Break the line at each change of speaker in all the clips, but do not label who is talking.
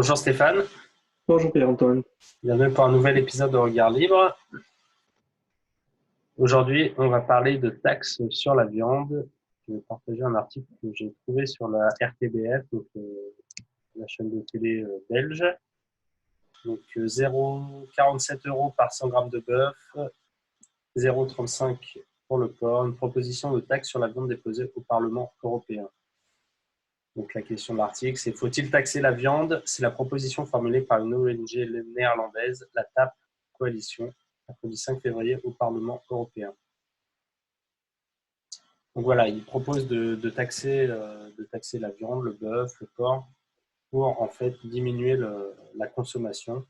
Bonjour Stéphane,
Bonjour Pierre-Antoine.
bienvenue pour un nouvel épisode de Regard Libre. Aujourd'hui, on va parler de taxes sur la viande. Je vais partager un article que j'ai trouvé sur la RTBF, donc la chaîne de télé belge. Donc 0,47 € par 100 grammes de bœuf, 0,35 pour le porc, une proposition de taxe sur la viande déposée au Parlement européen. Donc la question de l'article, c'est faut-il taxer la viande? C'est la proposition formulée par une ONG néerlandaise, la TAP Coalition, mercredi 5 février au Parlement européen. Donc voilà, il propose de taxer la viande, le bœuf, le porc, pour en fait diminuer la consommation.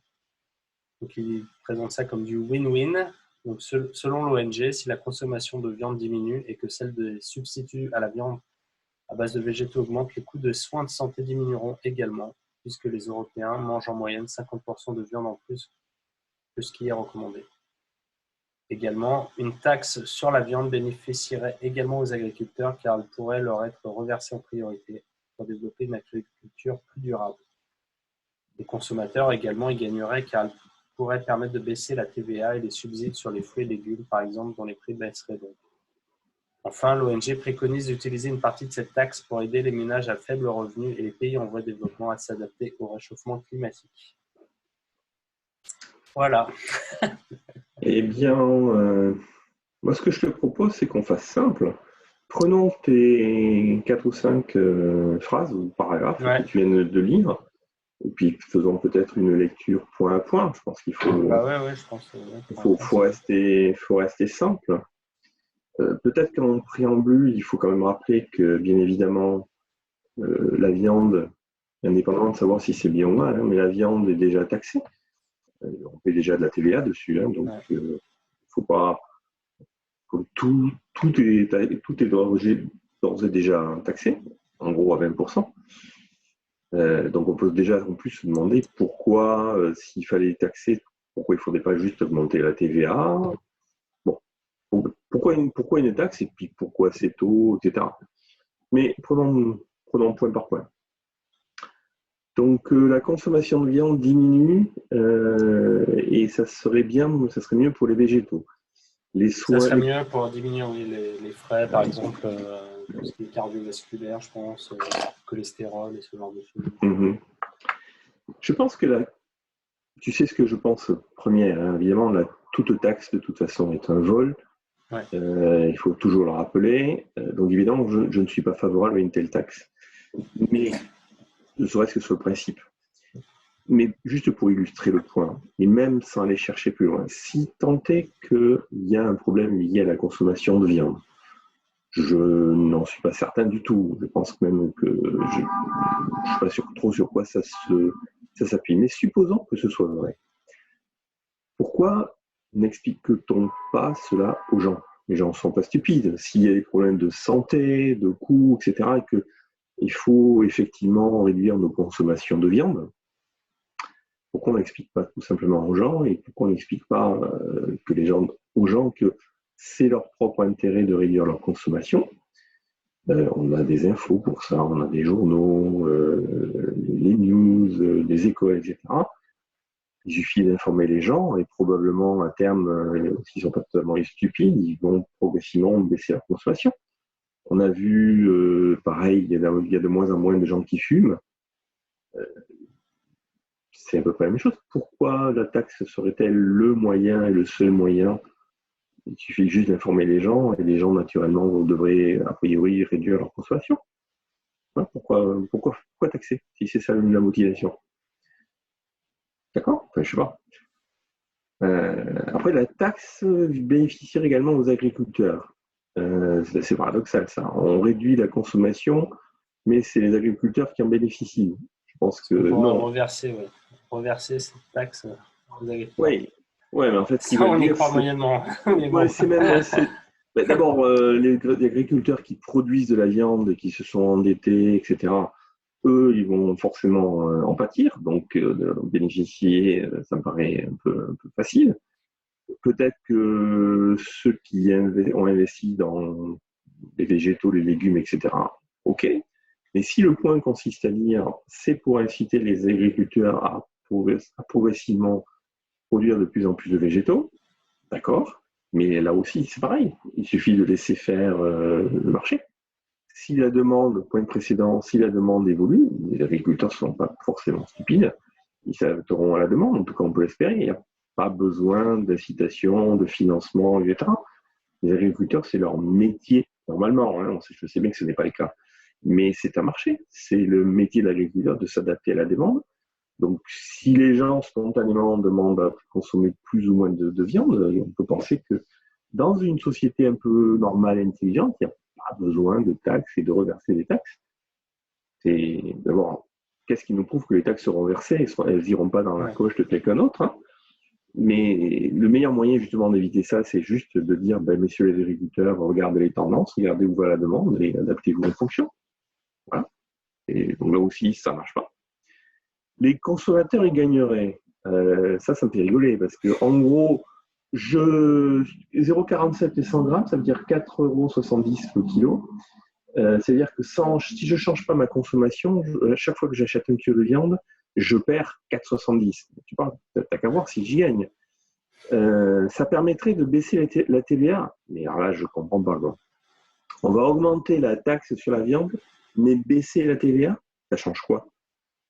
Donc il présente ça comme du win-win. Donc selon l'ONG, si la consommation de viande diminue et que celle des substituts à la viande à base de végétaux augmente, les coûts de soins de santé diminueront également, puisque les Européens mangent en moyenne 50% de viande en plus que ce qui est recommandé. Également, une taxe sur la viande bénéficierait également aux agriculteurs car elle pourrait leur être reversée en priorité pour développer une agriculture plus durable. Les consommateurs également y gagneraient car elle pourrait permettre de baisser la TVA et les subsides sur les fruits et légumes, par exemple, dont les prix baisseraient donc. Enfin, l'ONG préconise d'utiliser une partie de cette taxe pour aider les ménages à faible revenu et les pays en voie de développement à s'adapter au réchauffement climatique. Voilà.
Eh bien, moi ce que je te propose, c'est qu'on fasse simple. Prenons tes 4 ou 5 phrases ou paragraphes que
Ouais.
tu viens de lire, et puis faisons peut-être une lecture point à point. Je pense qu'il
Bah ouais, je pense.
faut rester simple. Peut-être qu'en préambule, il faut quand même rappeler que, bien évidemment, la viande, indépendamment de savoir si c'est bien ou mal, hein, mais la viande est déjà taxée. On paie déjà de la TVA dessus, hein, donc faut pas. Tout est d'ores et déjà taxé, en gros à 20%. Donc on peut déjà en plus se demander pourquoi, s'il fallait taxer, pourquoi il ne faudrait pas juste augmenter la TVA. Bon, pourquoi une taxe et puis pourquoi ces taux, etc. Mais prenons point par point. Donc la consommation de viande diminue et ça serait mieux pour les végétaux.
Ça serait mieux pour diminuer les frais, par exemple, tout ce qui est cardiovasculaire, je pense, cholestérol et ce genre de choses.
Mm-hmm. Je pense que tu sais ce que je pense, première, hein, évidemment, toute taxe de toute façon est un vol.
Ouais.
Il faut toujours le rappeler. Donc évidemment, je ne suis pas favorable à une telle taxe. Mais ne serait-ce que sur le principe. Mais juste pour illustrer le point, et même sans aller chercher plus loin, si tant est qu'il y a un problème lié à la consommation de viande, je n'en suis pas certain du tout. Je pense même que je ne suis pas trop sur quoi ça s'appuie. Mais supposons que ce soit vrai. Pourquoi n'explique-t-on pas cela aux gens? Les gens ne sont pas stupides. S'il y a des problèmes de santé, de coûts, etc., et qu'il faut effectivement réduire nos consommations de viande, pourquoi on n'explique pas tout simplement aux gens et pourquoi on n'explique pas aux gens que c'est leur propre intérêt de réduire leur consommation? On a des infos pour ça, on a des journaux, les news, les écoles, etc. Il suffit d'informer les gens et probablement à terme, s'ils ne sont pas totalement stupides, ils vont progressivement baisser leur consommation. On a vu, pareil, il y a de moins en moins de gens qui fument. C'est à peu près la même chose. Pourquoi la taxe serait-elle le moyen et le seul moyen? Il suffit juste d'informer les gens et les gens, naturellement, devraient, a priori, réduire leur consommation. Hein, pourquoi taxer si c'est ça la motivation? D'accord? Enfin, je sais pas. Après, la taxe bénéficierait également aux agriculteurs. C'est assez paradoxal, ça. On réduit la consommation, mais c'est les agriculteurs qui en bénéficient. Je pense que non.
Reverser cette taxe aux agriculteurs.
Oui, ouais, mais en fait, ce qu'ils
Ça,
veulent
on y
dire,
croit
c'est.
moyennement. Mais
Ouais,
bon.
D'abord, les agriculteurs qui produisent de la viande et qui se sont endettés, etc., eux, ils vont forcément en pâtir, donc de bénéficier, ça me paraît un peu facile. Peut-être que ceux qui ont investi dans les végétaux, les légumes, etc., ok. Mais si le point consiste à dire c'est pour inciter les agriculteurs à progressivement produire de plus en plus de végétaux, d'accord, mais là aussi c'est pareil, il suffit de laisser faire le marché. Si la demande, point précédent, si la demande évolue, les agriculteurs ne sont pas forcément stupides, ils s'adapteront à la demande, en tout cas on peut l'espérer, il n'y a pas besoin d'incitation, de financement, etc. Les agriculteurs, c'est leur métier, normalement, hein, je sais bien que ce n'est pas le cas, mais c'est un marché, c'est le métier de l'agriculteur de s'adapter à la demande. Donc, si les gens spontanément demandent à consommer plus ou moins de viande, on peut penser que dans une société un peu normale et intelligente, il n'y a pas besoin de taxes et de reverser des taxes. C'est d'abord, qu'est-ce qui nous prouve que les taxes seront versées? Elles n'iront pas dans la poche de quelqu'un d'autre. Hein. Mais le meilleur moyen justement d'éviter ça, c'est juste de dire, messieurs les agriculteurs, regardez les tendances, regardez où va la demande et adaptez-vous en fonction. Voilà. Et donc là aussi, ça ne marche pas. Les consommateurs y gagneraient. Ça me fait rigoler parce que en gros, 0,47 et 100 grammes, ça veut dire 4,70 € le kilo. C'est-à-dire que si je ne change pas ma consommation, à chaque fois que j'achète un kilo de viande, je perds 4,70. Tu parles, t'as qu'à voir si j'y gagne. Ça permettrait de baisser la TVA. Mais alors là, je ne comprends pas. Quoi. On va augmenter la taxe sur la viande, mais baisser la TVA, ça change quoi?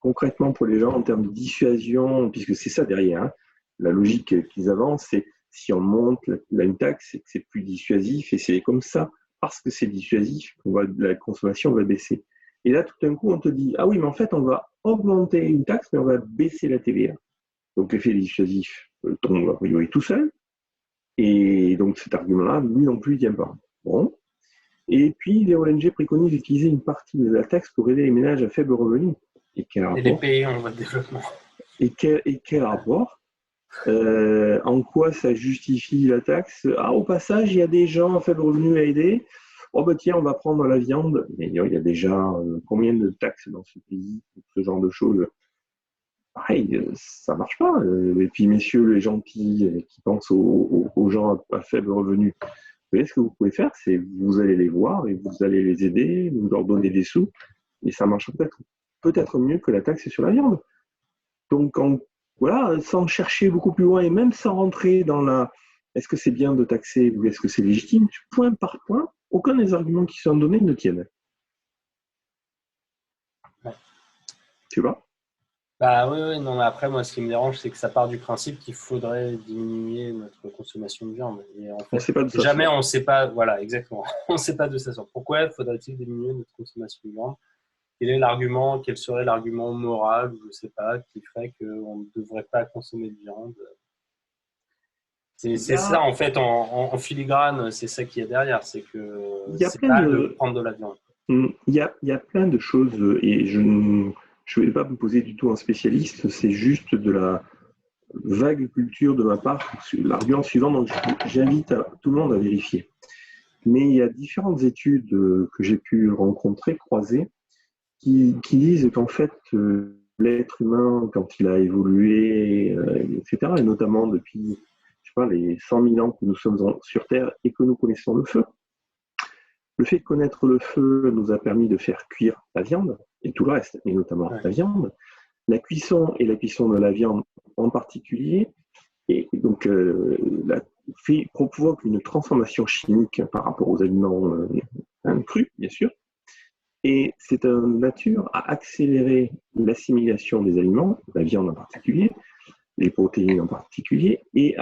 Concrètement pour les gens en termes de dissuasion, puisque c'est ça derrière, hein, la logique qu'ils avancent, c'est si on monte une taxe, c'est que c'est plus dissuasif et c'est comme ça, parce que c'est dissuasif, la consommation va baisser. Et là, tout d'un coup, on te dit, ah oui, mais en fait, on va augmenter une taxe, mais on va baisser la TVA. Donc l'effet dissuasif tombe a priori tout seul, et donc cet argument-là, lui non plus, il ne tient pas. Bon. Et puis, les ONG préconisent d'utiliser une partie de la taxe pour aider les ménages à faible revenu.
Et les pays en voie de développement.
Et quel rapport en quoi ça justifie la taxe? Ah, au passage, il y a des gens à faible revenu à aider. Oh, tiens, on va prendre la viande. Mais il y a déjà combien de taxes dans ce pays pour ce genre de choses? Pareil, ça marche pas. Et puis, messieurs les gentils qui pensent aux gens à faible revenu, vous voyez, ce que vous pouvez faire, c'est vous allez les voir et vous allez les aider, vous leur donnez des sous, et ça marche peut-être mieux que la taxe sur la viande. Donc, voilà, sans chercher beaucoup plus loin et même sans rentrer dans est-ce que c'est bien de taxer ou est-ce que c'est légitime, point par point, aucun des arguments qui sont donnés ne tiennent.
Ouais.
Tu vois?
Oui, non, mais après, moi, ce qui me dérange, c'est que ça part du principe qu'il faudrait diminuer notre consommation de viande. Et en fait, jamais on ne sait pas, voilà, exactement, on ne sait pas de ça. Pourquoi faudrait-il diminuer notre consommation de viande? Quel serait l'argument moral, je ne sais pas, qui ferait qu'on ne devrait pas consommer de viande? C'est ça, en fait, en filigrane, c'est ça qu'il y a derrière, c'est que c'est pas de prendre de la viande.
Il y a plein de choses, et je ne vais pas me poser du tout un spécialiste, c'est juste de la vague culture de ma part, l'argument suivant, donc j'invite tout le monde à vérifier. Mais il y a différentes études que j'ai pu rencontrer, croiser, qui disent qu'en fait, l'être humain, quand il a évolué, etc., et notamment depuis, les 100 000 ans que nous sommes sur Terre et que nous connaissons le feu, le fait de connaître le feu nous a permis de faire cuire la viande, et tout le reste, et notamment la viande. La cuisson et la cuisson de la viande en particulier, et donc provoque une transformation chimique par rapport aux aliments crus, bien sûr, et c'est une nature à accélérer l'assimilation des aliments, la viande en particulier, les protéines en particulier, et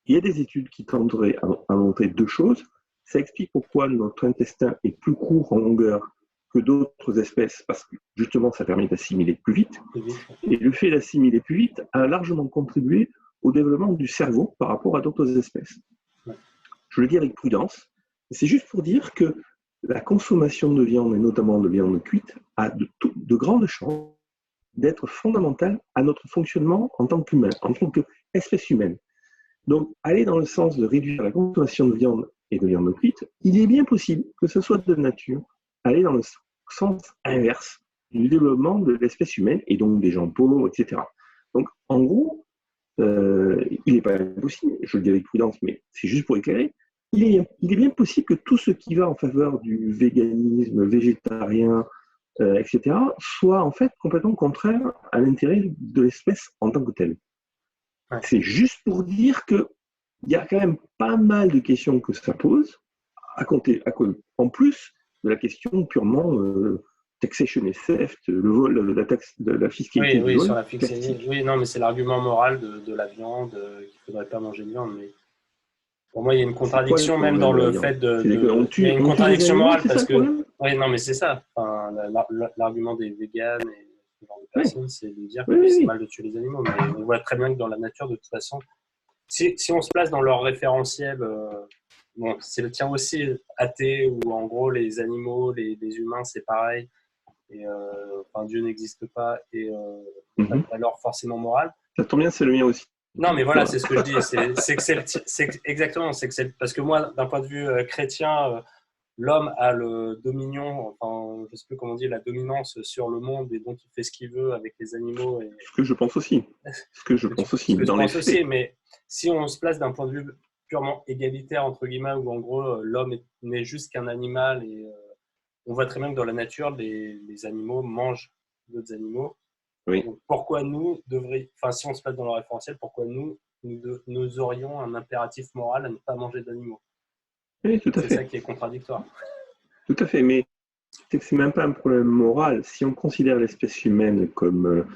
il y a des études qui tenteraient à montrer deux choses. Ça explique pourquoi notre intestin est plus court en longueur que d'autres espèces, parce que justement ça permet d'assimiler plus vite. Et le fait d'assimiler plus vite a largement contribué au développement du cerveau par rapport à d'autres espèces. Je le dis avec prudence, c'est juste pour dire que la consommation de viande, et notamment de viande cuite, a de grandes chances d'être fondamentale à notre fonctionnement en tant qu'humain, en tant qu'espèce humaine. Donc, aller dans le sens de réduire la consommation de viande et de viande cuite, il est bien possible que ce soit de nature aller dans le sens inverse du développement de l'espèce humaine et donc des gens pauvres, etc. Donc, en gros, il n'est pas impossible, je le dis avec prudence, mais c'est juste pour éclairer, il est bien possible que tout ce qui va en faveur du véganisme, végétarien, etc., soit en fait complètement contraire à l'intérêt de l'espèce en tant que telle.
Ouais.
C'est juste pour dire qu'il y a quand même pas mal de questions que ça pose, en plus de la question purement taxation et theft, le vol, la taxe, de la fiscalité du
Oui,
vol,
sur la fixation.
classique.
Oui, non, mais c'est l'argument moral de la viande, qu'il ne faudrait pas manger de viande. Mais pour moi, il y a une
C'est quoi le
contradiction même dans
problème de la
le
viande?
fait
C'est qu'on
il y a une
on tue des
contradiction
animaux,
morale
c'est ça
parce
le
que.
problème?
Oui, non, mais c'est ça. Enfin, l'argument des véganes et ce genre de
Oui,
personnes, c'est de dire
oui,
que
oui,
c'est
oui.
mal de tuer les animaux. Mais on voit très bien que dans la nature, de toute façon, si on se place dans leur référentiel, bon, c'est le tien aussi, athée, où en gros, les animaux, les humains, c'est pareil. Et enfin, Dieu n'existe pas et il n'y a pas de valeur forcément morale.
Ça tombe bien, c'est le mien aussi.
Non, mais voilà,
Voilà.
c'est ce que je dis. Exactement, parce que moi, d'un point de vue chrétien, l'homme a le dominion, enfin, je sais plus comment dire, la dominance sur le monde et donc il fait ce qu'il veut avec les animaux. Et
Ce que je pense aussi. Ce que je pense
ce
aussi,
que tu
dans les
penses aussi,
faits.
mais si on se place d'un point de vue purement égalitaire, entre guillemets, où en gros l'homme n'est juste qu'un animal et on voit très bien que dans la nature, les animaux mangent d'autres animaux.
Oui,
Donc pourquoi nous devrions, enfin si on se place dans le référentiel, pourquoi nous aurions un impératif moral à ne pas manger d'animaux?
oui, tout à
C'est ça
fait.
qui est contradictoire.
Tout à fait. Mais c'est même pas un problème moral. Si on considère l'espèce humaine comme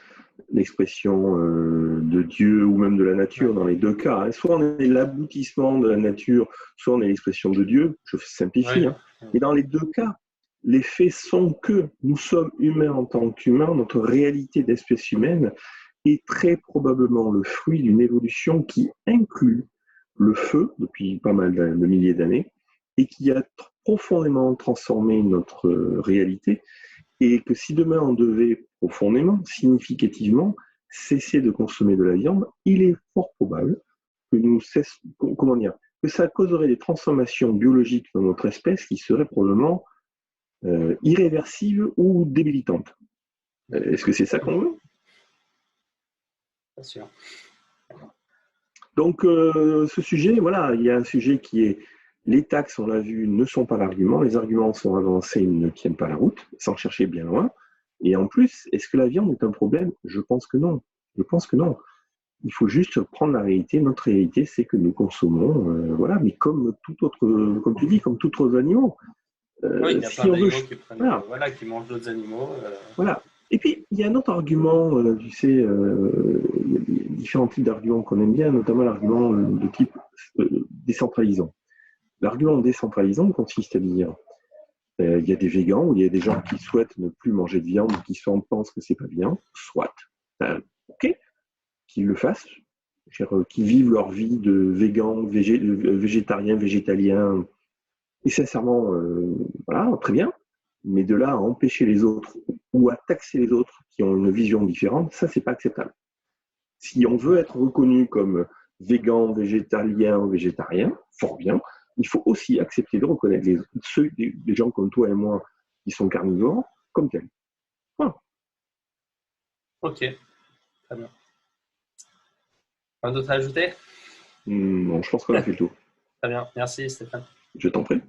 l'expression de Dieu ou même de la nature
Ouais.
dans les deux cas, hein, soit on est l'aboutissement de la nature, soit on est l'expression de Dieu, je simplifie,
Ouais.
hein. Mais dans les deux cas, les faits sont que nous sommes humains en tant qu'humains, notre réalité d'espèce humaine est très probablement le fruit d'une évolution qui inclut le feu depuis pas mal de milliers d'années et qui a profondément transformé notre réalité, et que si demain on devait profondément, significativement, cesser de consommer de la viande, il est fort probable que comment dire, que ça causerait des transformations biologiques dans notre espèce qui seraient probablement irréversibles ou débilitantes. Est-ce que c'est ça qu'on veut?
Pas sûr.
Donc, ce sujet, voilà, il y a un sujet qui est les taxes, on l'a vu, ne sont pas l'argument. Les arguments sont avancés, ils ne tiennent pas la route, sans chercher bien loin. Et en plus, est-ce que la viande est un problème? Je pense que non. Je pense que non. Il faut juste prendre la réalité. Notre réalité, c'est que nous consommons, voilà, mais comme tout autre, comme tu dis, comme tout autres animaux.
Oui, il y a plein
Si on veut,
d'animaux qui prennent,
voilà,
voilà, qui mangent d'autres animaux.
voilà. Et puis, il y a un autre argument, tu sais, il y a différents types d'arguments qu'on aime bien, notamment l'argument de type décentralisant. L'argument décentralisant consiste à dire, il y a des végans ou il y a des gens qui souhaitent ne plus manger de viande, qui pensent que c'est pas bien, soit, ok, qu'ils le fassent, qu'ils vivent leur vie de végan, végétarien, végétalien, et sincèrement, voilà, très bien. Mais de là à empêcher les autres ou à taxer les autres qui ont une vision différente, ça, c'est pas acceptable. Si on veut être reconnu comme végan, végétalien, végétarien, fort bien, il faut aussi accepter de reconnaître des gens comme toi et moi qui sont carnivores comme tels. Voilà.
Ok, très bien. Rien d'autre à ajouter?
Bon, je pense qu'on a fait le tour.
Très bien, merci Stéphane.
Je t'en prie.